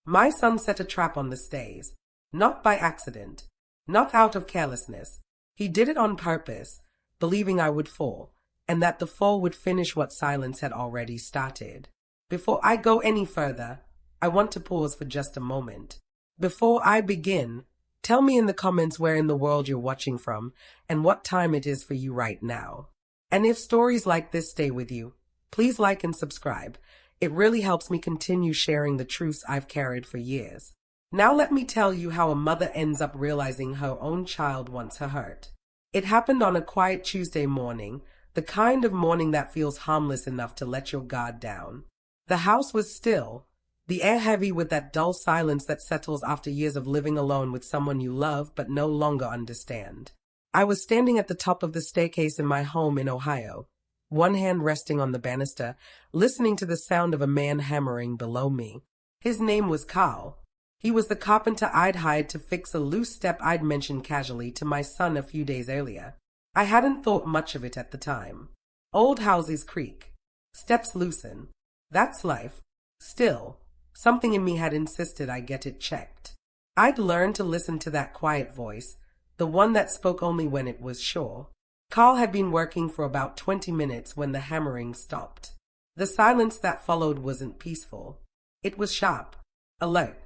My son set a trap on the stairs. Not by accident. Not out of carelessness. He did it on purpose, believing I would fall, and that the fall would finish what silence had already started. Before I go any further, I want to pause for just a moment. Before I begin, tell me in the comments where in the world you're watching from and what time it is for you right now. And if stories like this stay with you, please like and subscribe. It really helps me continue sharing the truths I've carried for years. Now let me tell you how a mother ends up realizing her own child wants her hurt. It happened on a quiet Tuesday morning, the kind of morning that feels harmless enough to let your guard down. The house was still, the air heavy with that dull silence that settles after years of living alone with someone you love but no longer understand. I was standing at the top of the staircase in my home in Ohio, one hand resting on the banister, listening to the sound of a man hammering below me. His name was Carl. He was the carpenter I'd hired to fix a loose step I'd mentioned casually to my son a few days earlier. I hadn't thought much of it at the time. Old houses creak. Steps loosen. That's life. Still, something in me had insisted I get it checked. I'd learned to listen to that quiet voice, the one that spoke only when it was sure. Carl had been working for about 20 minutes when the hammering stopped. The silence that followed wasn't peaceful. It was sharp, alert.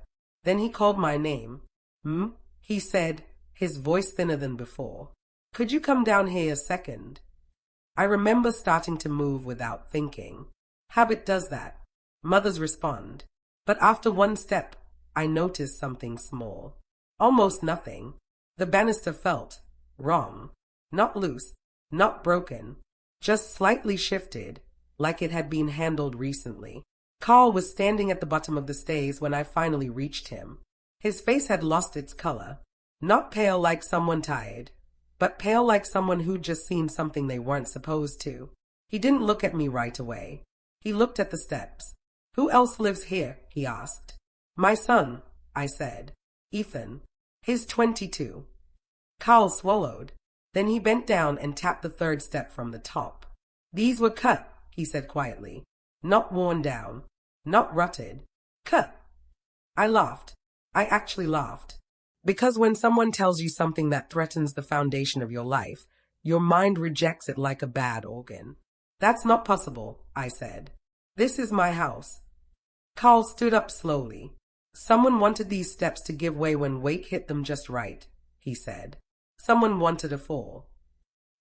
Then he called my name. He said, his voice thinner than before. Could you come down here a second? I remember starting to move without thinking. Habit does that. Mothers respond. But after one step, I noticed something small. Almost nothing. The banister felt wrong. Not loose, not broken, just slightly shifted, like it had been handled recently. Carl was standing at the bottom of the stairs when I finally reached him. His face had lost its color. Not pale like someone tired, but pale like someone who'd just seen something they weren't supposed to. He didn't look at me right away. He looked at the steps. Who else lives here? He asked. My son, I said. Ethan. He's 22. Carl swallowed. Then he bent down and tapped the third step from the top. These were cut, he said quietly. Not worn down. Not rutted. Cut. I laughed. I actually laughed. Because when someone tells you something that threatens the foundation of your life, your mind rejects it like a bad organ. That's not possible, I said. This is my house. Carl stood up slowly. Someone wanted these steps to give way when weight hit them just right, he said. Someone wanted a fall.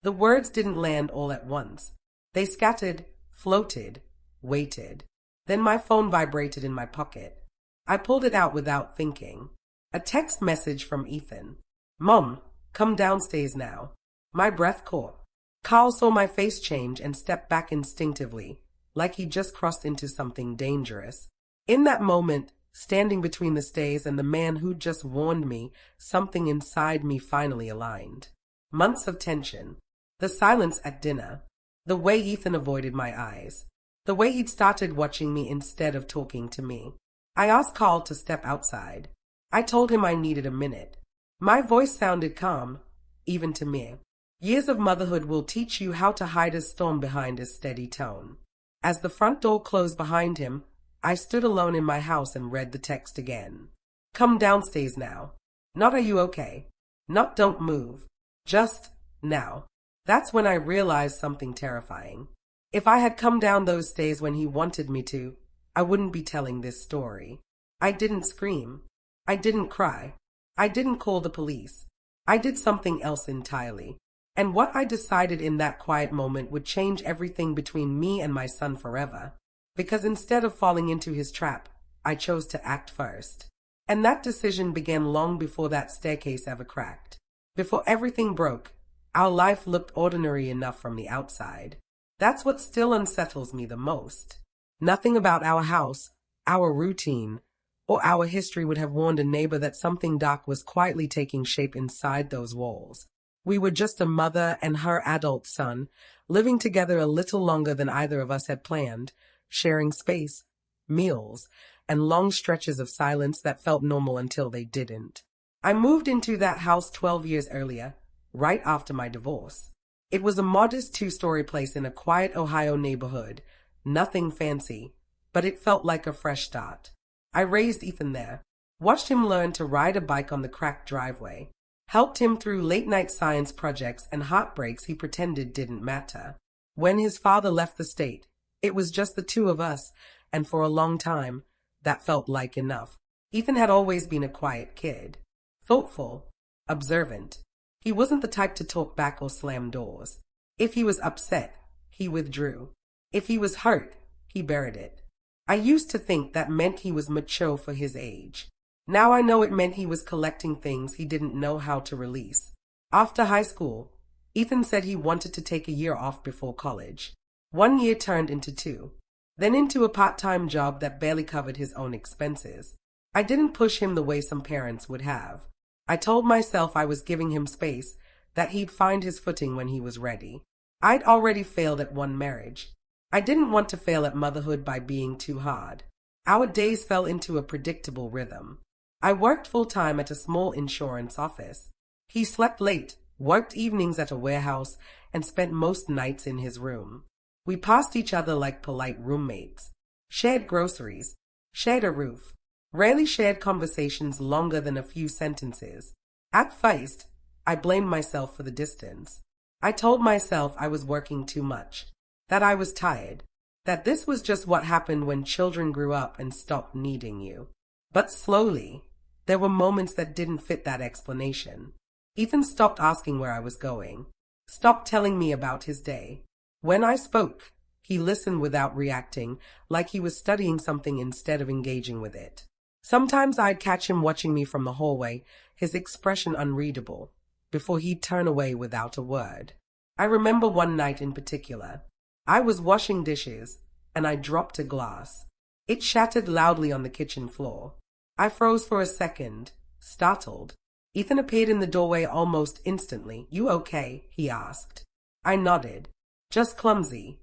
The words didn't land all at once. They scattered, floated, waited. Then my phone vibrated in my pocket. I pulled it out without thinking. A text message from Ethan. Mom, come downstairs now. My breath caught. Carl saw my face change and stepped back instinctively, like he just crossed into something dangerous. In that moment, standing between the stairs and the man who'd just warned me, something inside me finally aligned. Months of tension. The silence at dinner. The way Ethan avoided my eyes. The way he'd started watching me instead of talking to me. I asked Carl to step outside. I told him I needed a minute. My voice sounded calm, even to me. Years of motherhood will teach you how to hide a storm behind a steady tone. As the front door closed behind him, I stood alone in my house and read the text again. Come downstairs now. Not are you okay? Not don't move. Just now. That's when I realized something terrifying. If I had come down those stairs when he wanted me to, I wouldn't be telling this story. I didn't scream. I didn't cry. I didn't call the police. I did something else entirely. And what I decided in that quiet moment would change everything between me and my son forever. Because instead of falling into his trap, I chose to act first. And that decision began long before that staircase ever cracked. Before everything broke, our life looked ordinary enough from the outside. That's what still unsettles me the most. Nothing about our house, our routine, or our history would have warned a neighbor that something dark was quietly taking shape inside those walls. We were just a mother and her adult son, living together a little longer than either of us had planned, sharing space, meals, and long stretches of silence that felt normal until they didn't. I moved into that house 12 years earlier, right after my divorce. It was a modest two-story place in a quiet Ohio neighborhood, nothing fancy, but it felt like a fresh start. I raised Ethan there, watched him learn to ride a bike on the cracked driveway, helped him through late-night science projects and heartbreaks he pretended didn't matter. When his father left the state, it was just the two of us, and for a long time, that felt like enough. Ethan had always been a quiet kid, thoughtful, observant. He wasn't the type to talk back or slam doors. If he was upset, he withdrew. If he was hurt, he buried it. I used to think that meant he was mature for his age. Now I know it meant he was collecting things he didn't know how to release. After high school, Ethan said he wanted to take a year off before college. 1 year turned into 2, then into a part-time job that barely covered his own expenses. I didn't push him the way some parents would have. I told myself I was giving him space, that he'd find his footing when he was ready. I'd already failed at one marriage. I didn't want to fail at motherhood by being too hard. Our days fell into a predictable rhythm. I worked full-time at a small insurance office. He slept late, worked evenings at a warehouse, and spent most nights in his room. We passed each other like polite roommates, shared groceries, shared a roof, rarely shared conversations longer than a few sentences. At first, I blamed myself for the distance. I told myself I was working too much, that I was tired, that this was just what happened when children grew up and stopped needing you. But slowly, there were moments that didn't fit that explanation. Ethan stopped asking where I was going, stopped telling me about his day. When I spoke, he listened without reacting, like he was studying something instead of engaging with it. Sometimes I'd catch him watching me from the hallway, his expression unreadable, before he'd turn away without a word. I remember one night in particular. I was washing dishes, and I dropped a glass. It shattered loudly on the kitchen floor. I froze for a second, startled. Ethan appeared in the doorway almost instantly. "You okay?" he asked. I nodded. "Just clumsy."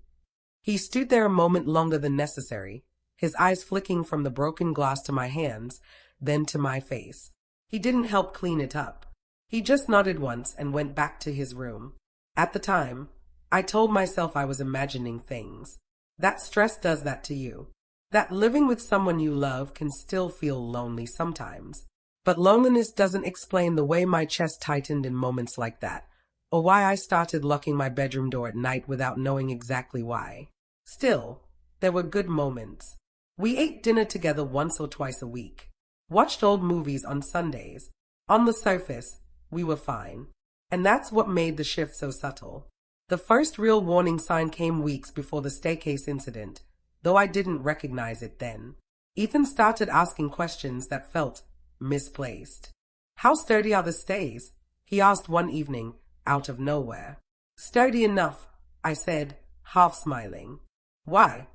He stood there a moment longer than necessary, his eyes flicking from the broken glass to my hands, then to my face. He didn't help clean it up. He just nodded once and went back to his room. At the time, I told myself I was imagining things. That stress does that to you. That living with someone you love can still feel lonely sometimes. But loneliness doesn't explain the way my chest tightened in moments like that, or why I started locking my bedroom door at night without knowing exactly why. Still, there were good moments. We ate dinner together once or twice a week, watched old movies on Sundays. On the surface, we were fine. And that's what made the shift so subtle. The first real warning sign came weeks before the staircase incident, though I didn't recognize it then. Ethan started asking questions that felt misplaced. "How sturdy are the stays?" he asked one evening, out of nowhere. "Sturdy enough," I said, half smiling. "Why?"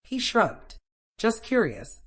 He shrugged. "Just curious."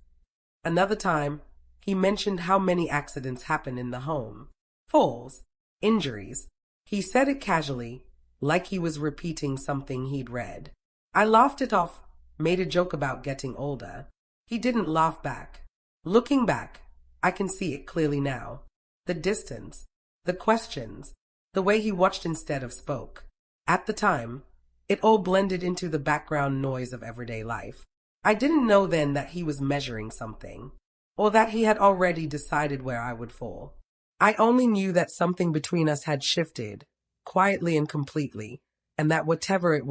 Another time, he mentioned how many accidents happen in the home. Falls, injuries. He said it casually, like he was repeating something he'd read. I laughed it off, made a joke about getting older. He didn't laugh back. Looking back, I can see it clearly now. The distance, the questions, the way he watched instead of spoke. At the time, it all blended into the background noise of everyday life. I didn't know then that he was measuring something, or that he had already decided where I would fall. I only knew that something between us had shifted, quietly and completely, and that whatever it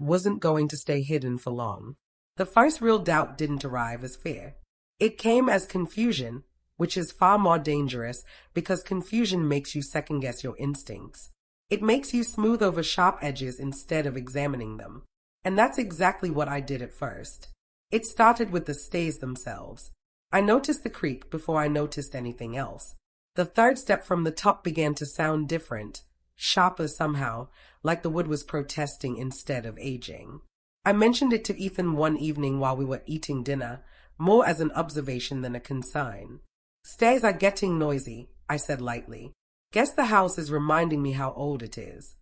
wasn't going to stay hidden for long. The first real doubt didn't arrive as fear. It came as confusion, which is far more dangerous because confusion makes you second-guess your instincts. It makes you smooth over sharp edges instead of examining them. And that's exactly what I did at first. It started with the stays themselves. I noticed the creak before I noticed anything else. The third step from the top began to sound different, sharper somehow, like the wood was protesting instead of aging. I mentioned it to Ethan one evening while we were eating dinner, more as an observation than a consign. "Stairs are getting noisy," I said lightly. "Guess the house is reminding me how old it is."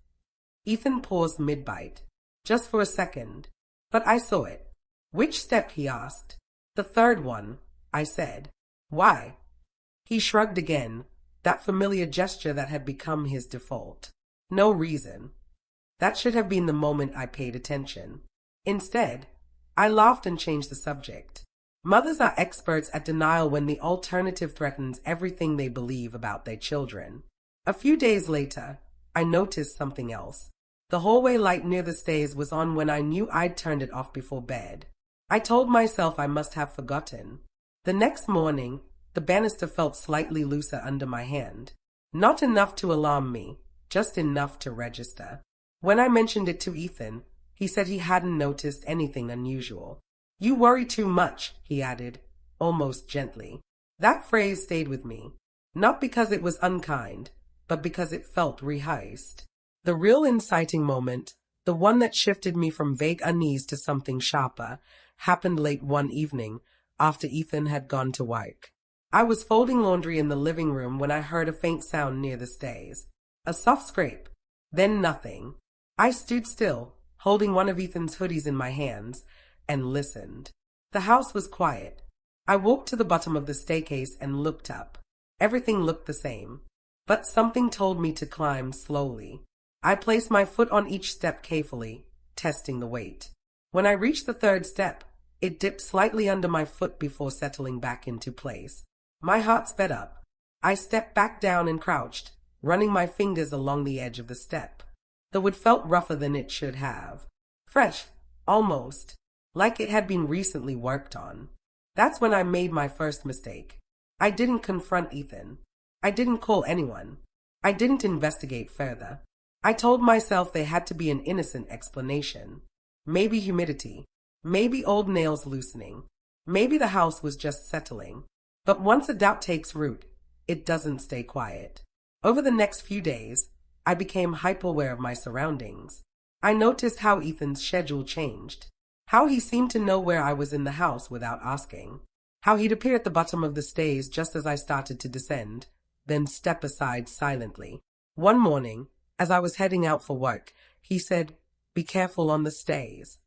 Ethan paused mid-bite, just for a second, but I saw it. "Which step?" he asked. "The third one," I said. "Why?" He shrugged again, that familiar gesture that had become his default. "No reason." That should have been the moment I paid attention. Instead, I laughed and changed the subject. Mothers are experts at denial when the alternative threatens everything they believe about their children. A few days later, I noticed something else. The hallway light near the stairs was on when I knew I'd turned it off before bed. I told myself I must have forgotten. The next morning, the banister felt slightly looser under my hand. Not enough to alarm me, just enough to register. When I mentioned it to Ethan, he said he hadn't noticed anything unusual. "You worry too much," he added, almost gently. That phrase stayed with me, not because it was unkind, but because it felt rehearsed. The real inciting moment, the one that shifted me from vague unease to something sharper, happened late one evening after Ethan had gone to work. I was folding laundry in the living room when I heard a faint sound near the stairs. A soft scrape, then nothing. I stood still, holding one of Ethan's hoodies in my hands, and listened. The house was quiet. I walked to the bottom of the staircase and looked up. Everything looked the same, but something told me to climb slowly. I placed my foot on each step carefully, testing the weight. When I reached the third step, it dipped slightly under my foot before settling back into place. My heart sped up. I stepped back down and crouched, running my fingers along the edge of the step. The wood felt rougher than it should have. Fresh, almost, like it had been recently worked on. That's when I made my first mistake. I didn't confront Ethan. I didn't call anyone. I didn't investigate further. I told myself there had to be an innocent explanation. Maybe humidity. Maybe old nails loosening. Maybe the house was just settling. But once a doubt takes root, it doesn't stay quiet. Over the next few days, I became hyper-aware of my surroundings. I noticed how Ethan's schedule changed. How he seemed to know where I was in the house without asking. How he'd appear at the bottom of the stairs just as I started to descend, then step aside silently. One morning, as I was heading out for work, he said, "Be careful on the stairs."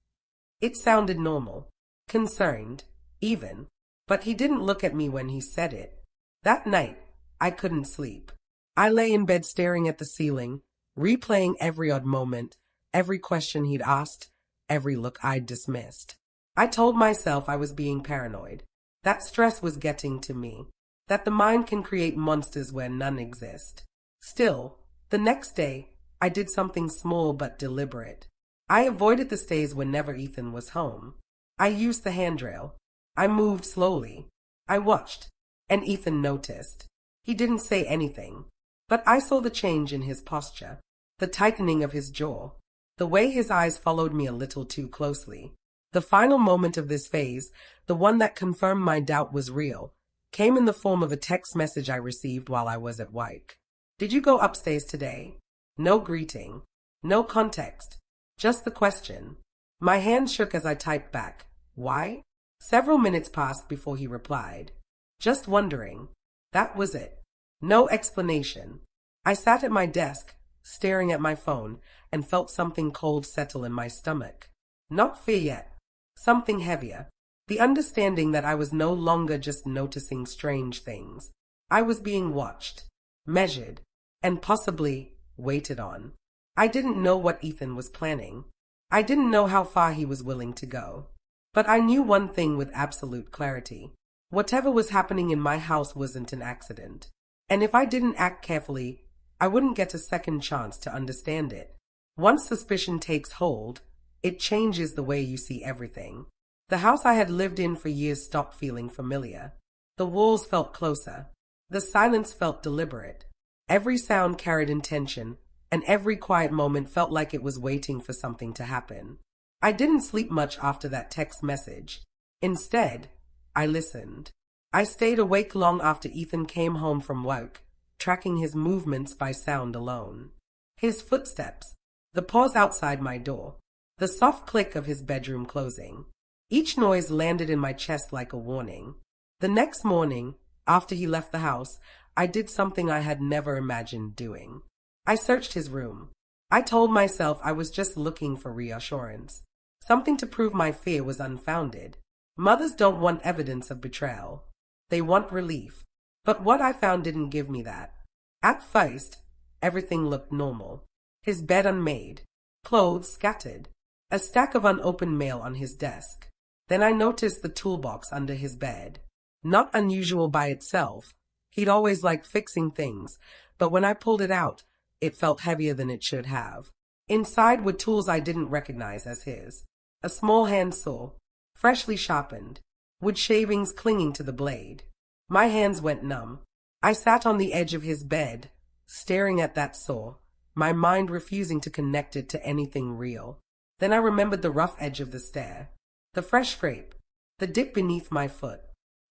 It sounded normal, concerned, even, but he didn't look at me when he said it. That night, I couldn't sleep. I lay in bed staring at the ceiling, replaying every odd moment, every question he'd asked, every look I'd dismissed. I told myself I was being paranoid, that stress was getting to me, that the mind can create monsters where none exist. Still, the next day, I did something small but deliberate. I avoided the stairs whenever Ethan was home. I used the handrail. I moved slowly. I watched, and Ethan noticed. He didn't say anything, but I saw the change in his posture, the tightening of his jaw, the way his eyes followed me a little too closely. The final moment of this phase, the one that confirmed my doubt was real, came in the form of a text message I received while I was at work. "Did you go upstairs today?" No greeting, no context, just the question. My hand shook as I typed back, "Why?" Several minutes passed before he replied. "Just wondering." That was it. No explanation. I sat at my desk, staring at my phone, and felt something cold settle in my stomach. Not fear yet. Something heavier. The understanding that I was no longer just noticing strange things. I was being watched, measured, and possibly waited on. I didn't know what Ethan was planning. I didn't know how far he was willing to go. But I knew one thing with absolute clarity. Whatever was happening in my house wasn't an accident. And if I didn't act carefully, I wouldn't get a second chance to understand it. Once suspicion takes hold, it changes the way you see everything. The house I had lived in for years stopped feeling familiar. The walls felt closer. The silence felt deliberate. Every sound carried intention, and every quiet moment felt like it was waiting for something to happen. I didn't sleep much after that text message. Instead, I listened. I stayed awake long after Ethan came home from work, tracking his movements by sound alone. His footsteps, the pause outside my door, the soft click of his bedroom closing. Each noise landed in my chest like a warning. The next morning, after he left the house, I did something I had never imagined doing. I searched his room. I told myself I was just looking for reassurance, something to prove my fear was unfounded. Mothers don't want evidence of betrayal. They want relief. But what I found didn't give me that. At first, everything looked normal. His bed unmade, clothes scattered, a stack of unopened mail on his desk. Then I noticed the toolbox under his bed. Not unusual by itself. He'd always liked fixing things, but when I pulled it out, it felt heavier than it should have. Inside were tools I didn't recognize as his. A small handsaw, freshly sharpened, wood shavings clinging to the blade. My hands went numb. I sat on the edge of his bed, staring at that saw, my mind refusing to connect it to anything real. Then I remembered the rough edge of the stair, the fresh scrape, the dip beneath my foot.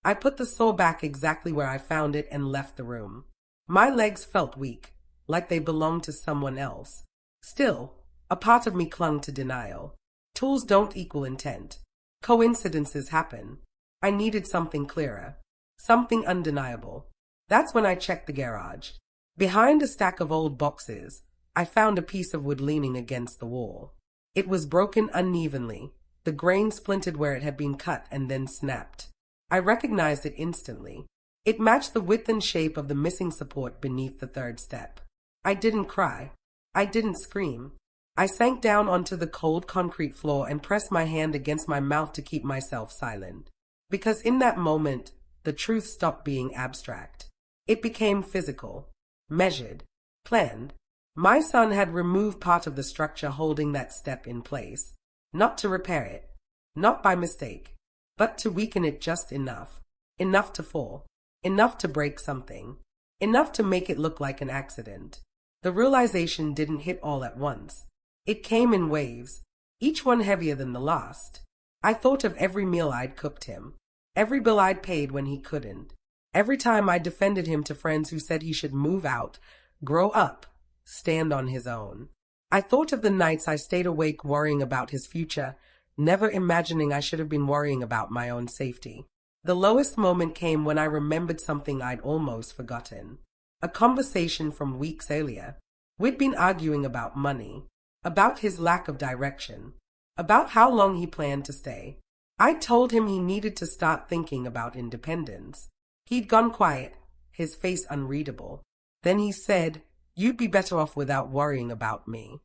I put the saw back exactly where I found it and left the room. My legs felt weak, like they belonged to someone else. Still, a part of me clung to denial. Tools don't equal intent. Coincidences happen. I needed something clearer, something undeniable. That's when I checked the garage. Behind a stack of old boxes, I found a piece of wood leaning against the wall. It was broken unevenly, the grain splintered where it had been cut and then snapped. I recognized it instantly. It matched the width and shape of the missing support beneath the third step. I didn't cry. I didn't scream. I sank down onto the cold concrete floor and pressed my hand against my mouth to keep myself silent. Because in that moment, the truth stopped being abstract. It became physical, measured, planned. My son had removed part of the structure holding that step in place, not to repair it, not by mistake, but to weaken it just enough, enough to fall, enough to break something, enough to make it look like an accident. The realization didn't hit all at once. It came in waves, each one heavier than the last. I thought of every meal I'd cooked him, every bill I'd paid when he couldn't, every time I defended him to friends who said he should move out, grow up, stand on his own. I thought of the nights I stayed awake worrying about his future, never imagining I should have been worrying about my own safety. The lowest moment came when I remembered something I'd almost forgotten. A conversation from weeks earlier. We'd been arguing about money, about his lack of direction, about how long he planned to stay. I told him he needed to start thinking about independence. He'd gone quiet, his face unreadable. Then he said, "You'd be better off without worrying about me."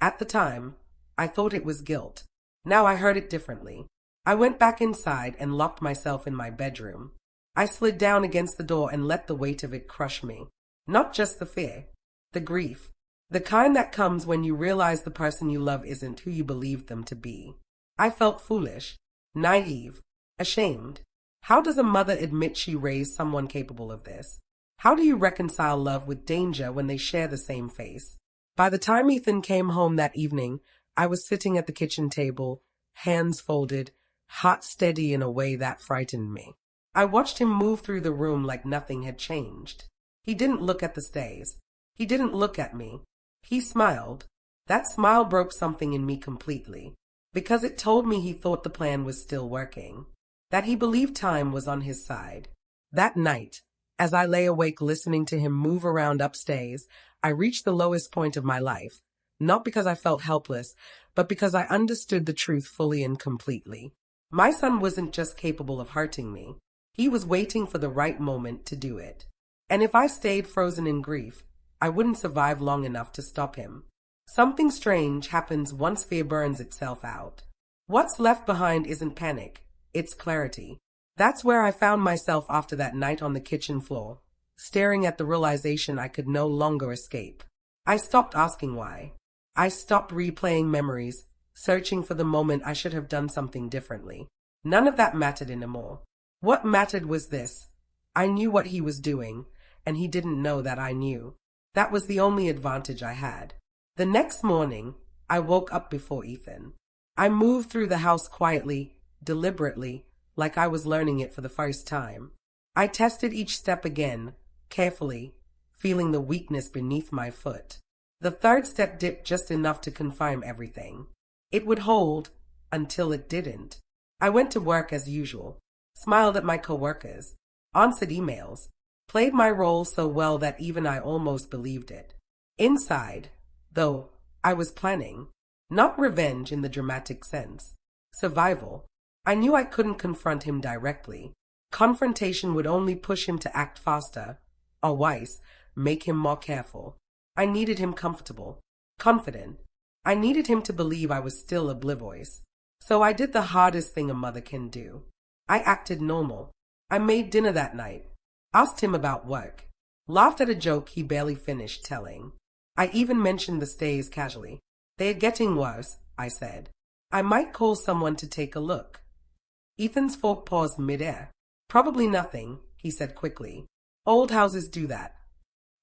At the time, I thought it was guilt. Now I heard it differently. I went back inside and locked myself in my bedroom. I slid down against the door and let the weight of it crush me. Not just the fear, the grief, the kind that comes when you realize the person you love isn't who you believed them to be. I felt foolish, naive, ashamed. How does a mother admit she raised someone capable of this? How do you reconcile love with danger when they share the same face? By the time Ethan came home that evening, I was sitting at the kitchen table, hands folded, heart steady in a way that frightened me. I watched him move through the room like nothing had changed. He didn't look at the stays. He didn't look at me. He smiled. That smile broke something in me completely, because it told me he thought the plan was still working, that he believed time was on his side. That night, as I lay awake listening to him move around upstairs, I reached the lowest point of my life, not because I felt helpless, but because I understood the truth fully and completely. My son wasn't just capable of hurting me. He was waiting for the right moment to do it. And if I stayed frozen in grief, I wouldn't survive long enough to stop him. Something strange happens once fear burns itself out. What's left behind isn't panic, it's clarity. That's where I found myself after that night on the kitchen floor, staring at the realization I could no longer escape. I stopped asking why. I stopped replaying memories, searching for the moment I should have done something differently. None of that mattered anymore. What mattered was this. I knew what he was doing, and he didn't know that I knew. That was the only advantage I had. The next morning, I woke up before Ethan. I moved through the house quietly, deliberately, like I was learning it for the first time. I tested each step again, carefully, feeling the weakness beneath my foot. The third step dipped just enough to confirm everything. It would hold until it didn't. I went to work as usual, smiled at my coworkers, answered emails, played my role so well that even I almost believed it. Inside, though, I was planning, not revenge in the dramatic sense, survival. I knew I couldn't confront him directly. Confrontation would only push him to act faster, or worse, make him more careful. I needed him comfortable, confident. I needed him to believe I was still oblivious, So I did the hardest thing a mother can do. I acted normal. I made dinner that night. Asked him about work. Laughed at a joke he barely finished telling. I even mentioned the stays casually. They're getting worse, I said. I might call someone to take a look. Ethan's fork paused midair. Probably nothing, he said quickly. Old houses do that.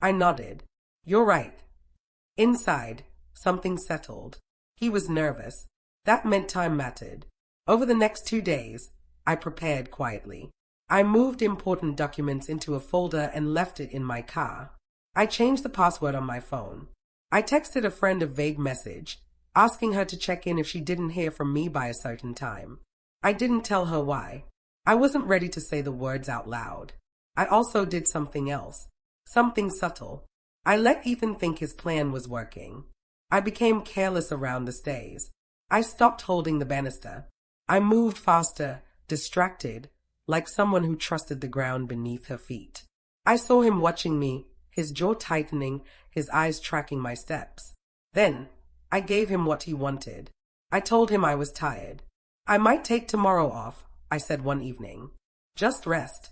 I nodded. You're right. Inside, something settled. He was nervous. That meant time mattered. Over the next 2 days, I prepared quietly. I moved important documents into a folder and left it in my car. I changed the password on my phone. I texted a friend a vague message, asking her to check in if she didn't hear from me by a certain time. I didn't tell her why. I wasn't ready to say the words out loud. I also did something else. Something subtle. I let Ethan think his plan was working. I became careless around the stays. I stopped holding the banister. I moved faster, distracted, like someone who trusted the ground beneath her feet. I saw him watching me, his jaw tightening, his eyes tracking my steps. Then, I gave him what he wanted. I told him I was tired. I might take tomorrow off, I said one evening. Just rest.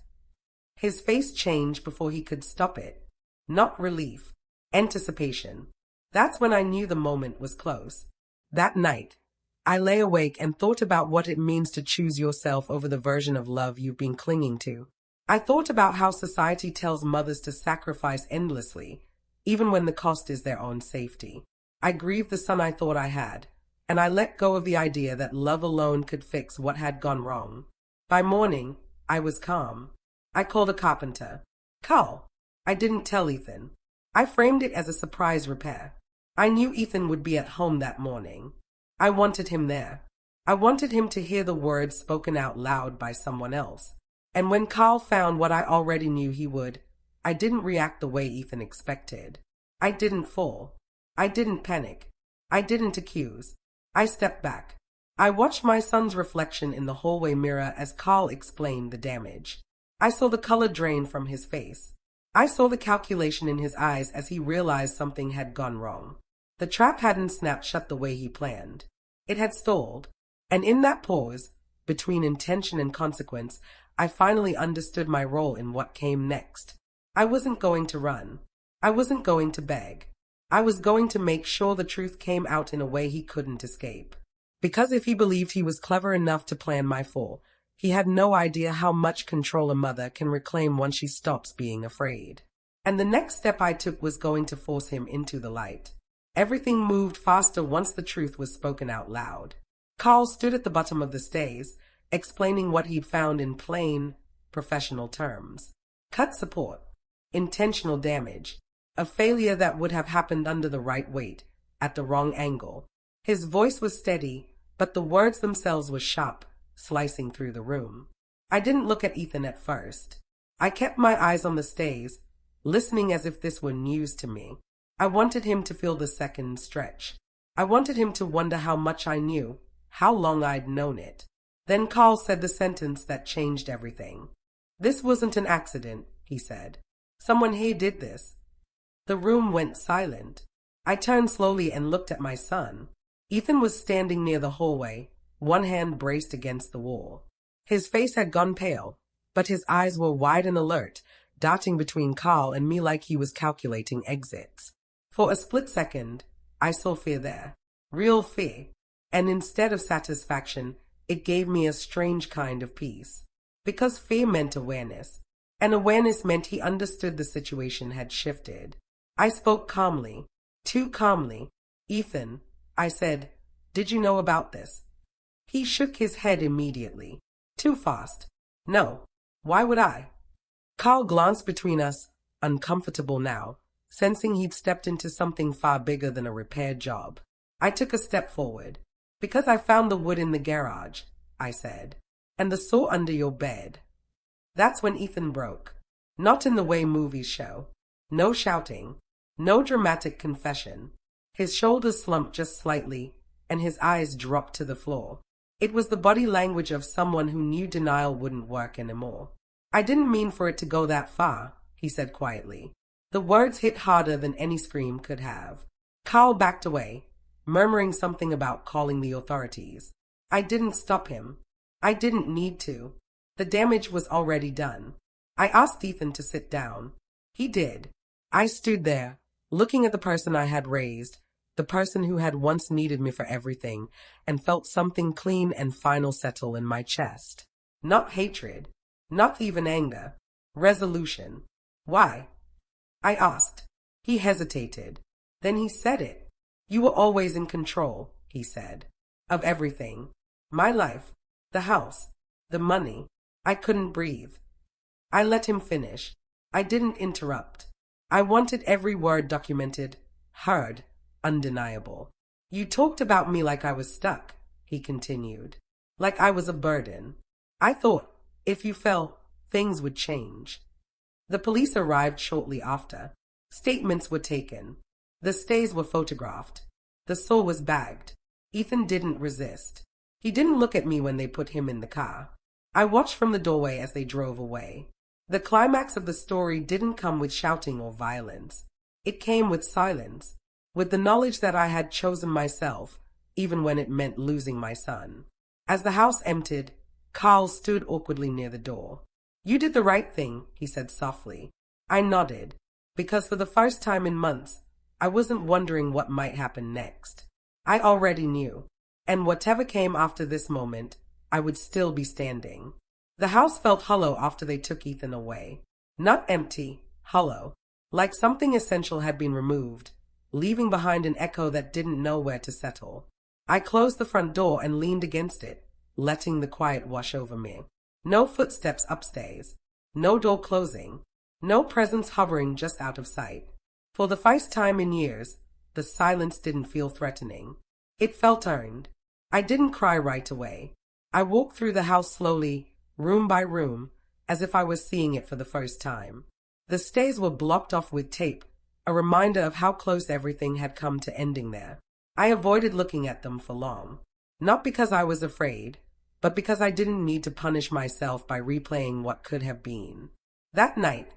His face changed before he could stop it. Not relief. Anticipation. That's when I knew the moment was close. That night, I lay awake and thought about what it means to choose yourself over the version of love you've been clinging to. I thought about how society tells mothers to sacrifice endlessly, even when the cost is their own safety. I grieved the son I thought I had, and I let go of the idea that love alone could fix what had gone wrong. By morning, I was calm. I called a carpenter. Carl. I didn't tell Ethan. I framed it as a surprise repair. I knew Ethan would be at home that morning. I wanted him there. I wanted him to hear the words spoken out loud by someone else. And when Carl found what I already knew he would, I didn't react the way Ethan expected. I didn't fall. I didn't panic. I didn't accuse. I stepped back. I watched my son's reflection in the hallway mirror as Carl explained the damage. I saw the color drain from his face. I saw the calculation in his eyes as he realized something had gone wrong. The trap hadn't snapped shut the way he planned. It had stalled. And in that pause, between intention and consequence, I finally understood my role in what came next. I wasn't going to run. I wasn't going to beg. I was going to make sure the truth came out in a way he couldn't escape. Because if he believed he was clever enough to plan my fall, he had no idea how much control a mother can reclaim once she stops being afraid. And the next step I took was going to force him into the light. Everything moved faster once the truth was spoken out loud. Carl stood at the bottom of the stairs, explaining what he'd found in plain, professional terms. Cut support. Intentional damage. A failure that would have happened under the right weight, at the wrong angle. His voice was steady, but the words themselves were sharp, slicing through the room. I didn't look at Ethan at first. I kept my eyes on the stays, listening as if this were news to me. I wanted him to feel the second stretch. I wanted him to wonder how much I knew, how long I'd known it. Then Carl said the sentence that changed everything. This wasn't an accident, he said. Someone here did this. The room went silent. I turned slowly and looked at my son. Ethan was standing near the hallway, one hand braced against the wall. His face had gone pale, but his eyes were wide and alert, darting between Carl and me like he was calculating exits. For a split second, I saw fear there. Real fear. And instead of satisfaction, it gave me a strange kind of peace. Because fear meant awareness. And awareness meant he understood the situation had shifted. I spoke calmly. Too calmly. Ethan, I said, did you know about this? He shook his head immediately. Too fast. No. Why would I? Carl glanced between us, uncomfortable now, sensing he'd stepped into something far bigger than a repair job. I took a step forward. Because I found the wood in the garage, I said, and the saw under your bed. That's when Ethan broke. Not in the way movies show. No shouting. No dramatic confession. His shoulders slumped just slightly, and his eyes dropped to the floor. It was the body language of someone who knew denial wouldn't work anymore. I didn't mean for it to go that far, he said quietly. The words hit harder than any scream could have. Carl backed away, murmuring something about calling the authorities. I didn't stop him. I didn't need to. The damage was already done. I asked Ethan to sit down. He did. I stood there, looking at the person I had raised, the person who had once needed me for everything, and felt something clean and final settle in my chest. Not hatred, not even anger. Resolution. Why? I asked. He hesitated. Then he said it. You were always in control, he said. Of everything. My life. The house. The money. I couldn't breathe. I let him finish. I didn't interrupt. I wanted every word documented, heard, undeniable. You talked about me like I was stuck, he continued. Like I was a burden. I thought, if you fell, things would change. The police arrived shortly after. Statements were taken. The stays were photographed. The saw was bagged. Ethan didn't resist. He didn't look at me when they put him in the car. I watched from the doorway as they drove away. The climax of the story didn't come with shouting or violence. It came with silence, with the knowledge that I had chosen myself, even when it meant losing my son. As the house emptied, Carl stood awkwardly near the door. You did the right thing, he said softly. I nodded, because for the first time in months, I wasn't wondering what might happen next. I already knew, and whatever came after this moment, I would still be standing. The house felt hollow after they took Ethan away. Not empty, hollow, like something essential had been removed, leaving behind an echo that didn't know where to settle. I closed the front door and leaned against it, letting the quiet wash over me. No footsteps upstairs, no door closing, no presence hovering just out of sight. For the first time in years, the silence didn't feel threatening. It felt earned. I didn't cry right away. I walked through the house slowly, room by room, as if I was seeing it for the first time. The stays were blocked off with tape, a reminder of how close everything had come to ending there. I avoided looking at them for long, not because I was afraid, but because I didn't need to punish myself by replaying what could have been. That night,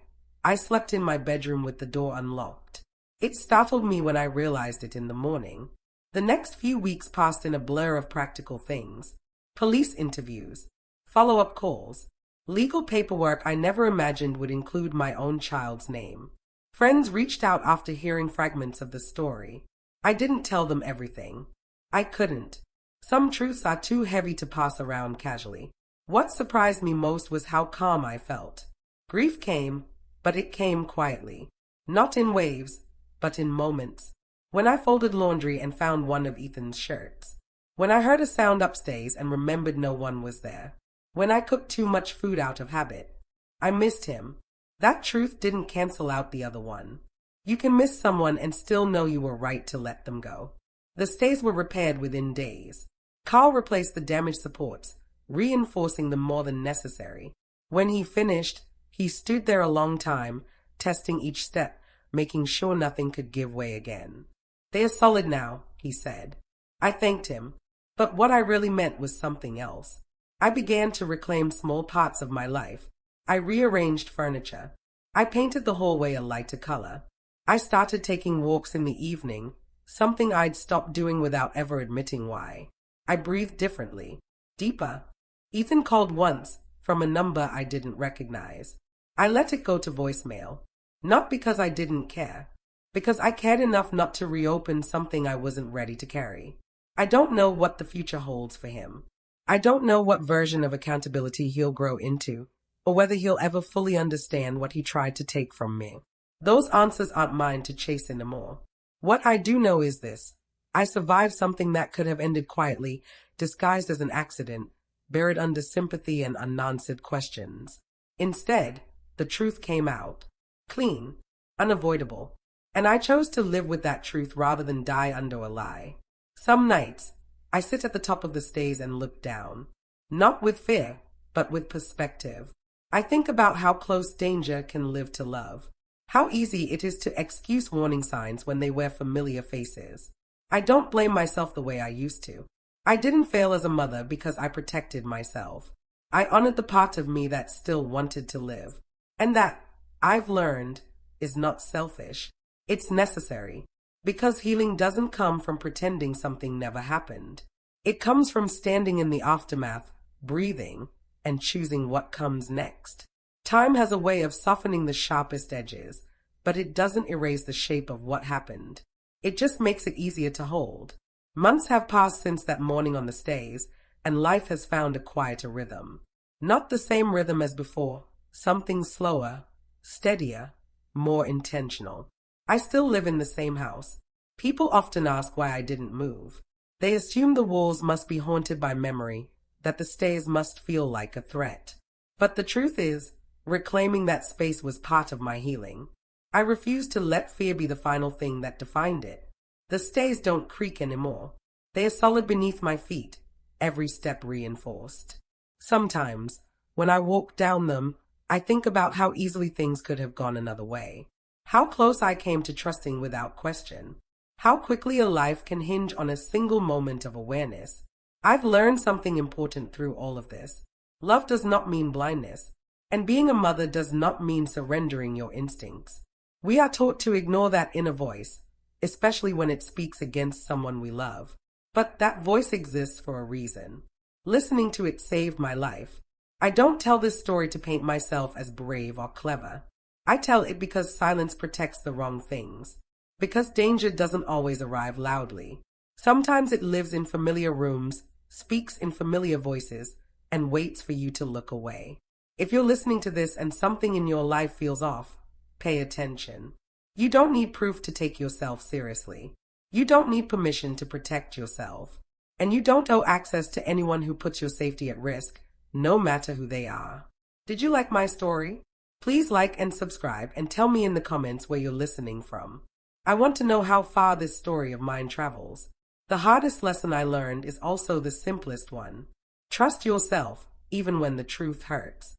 I slept in my bedroom with the door unlocked. It startled me when I realized it in the morning. The next few weeks passed in a blur of practical things. Police interviews, follow-up calls, legal paperwork I never imagined would include my own child's name. Friends reached out after hearing fragments of the story. I didn't tell them everything. I couldn't. Some truths are too heavy to pass around casually. What surprised me most was how calm I felt. Grief came, but it came quietly. Not in waves, but in moments. When I folded laundry and found one of Ethan's shirts. When I heard a sound upstairs and remembered no one was there. When I cooked too much food out of habit. I missed him. That truth didn't cancel out the other one. You can miss someone and still know you were right to let them go. The stays were repaired within days. Carl replaced the damaged supports, reinforcing them more than necessary. When he finished, he stood there a long time, testing each step, making sure nothing could give way again. They are solid now, he said. I thanked him, but what I really meant was something else. I began to reclaim small parts of my life. I rearranged furniture. I painted the hallway a lighter color. I started taking walks in the evening, something I'd stopped doing without ever admitting why. I breathed differently, deeper. Ethan called once, from a number I didn't recognize. I let it go to voicemail, not because I didn't care, because I cared enough not to reopen something I wasn't ready to carry. I don't know what the future holds for him. I don't know what version of accountability he'll grow into, or whether he'll ever fully understand what he tried to take from me. Those answers aren't mine to chase anymore. What I do know is this. I survived something that could have ended quietly, disguised as an accident, buried under sympathy and unanswered questions. Instead, the truth came out. Clean, unavoidable. And I chose to live with that truth rather than die under a lie. Some nights, I sit at the top of the stairs and look down. Not with fear, but with perspective. I think about how close danger can live to love. How easy it is to excuse warning signs when they wear familiar faces. I don't blame myself the way I used to. I didn't fail as a mother because I protected myself. I honored the part of me that still wanted to live. And that, I've learned, is not selfish. It's necessary. Because healing doesn't come from pretending something never happened. It comes from standing in the aftermath, breathing, and choosing what comes next. Time has a way of softening the sharpest edges, but it doesn't erase the shape of what happened. It just makes it easier to hold. Months have passed since that morning on the stays, and life has found a quieter rhythm. Not the same rhythm as before, something slower, steadier, more intentional. I still live in the same house. People often ask why I didn't move. They assume the walls must be haunted by memory, that the stays must feel like a threat. But the truth is, reclaiming that space was part of my healing. I refused to let fear be the final thing that defined it. The stays don't creak anymore. They are solid beneath my feet, every step reinforced. Sometimes, when I walk down them, I think about how easily things could have gone another way. How close I came to trusting without question. How quickly a life can hinge on a single moment of awareness. I've learned something important through all of this. Love does not mean blindness, and being a mother does not mean surrendering your instincts. We are taught to ignore that inner voice, especially when it speaks against someone we love. But that voice exists for a reason. Listening to it saved my life. I don't tell this story to paint myself as brave or clever. I tell it because silence protects the wrong things. Because danger doesn't always arrive loudly. Sometimes it lives in familiar rooms, speaks in familiar voices, and waits for you to look away. If you're listening to this and something in your life feels off, pay attention. You don't need proof to take yourself seriously. You don't need permission to protect yourself. And you don't owe access to anyone who puts your safety at risk, no matter who they are. Did you like my story? Please like and subscribe and tell me in the comments where you're listening from. I want to know how far this story of mine travels. The hardest lesson I learned is also the simplest one. Trust yourself, even when the truth hurts.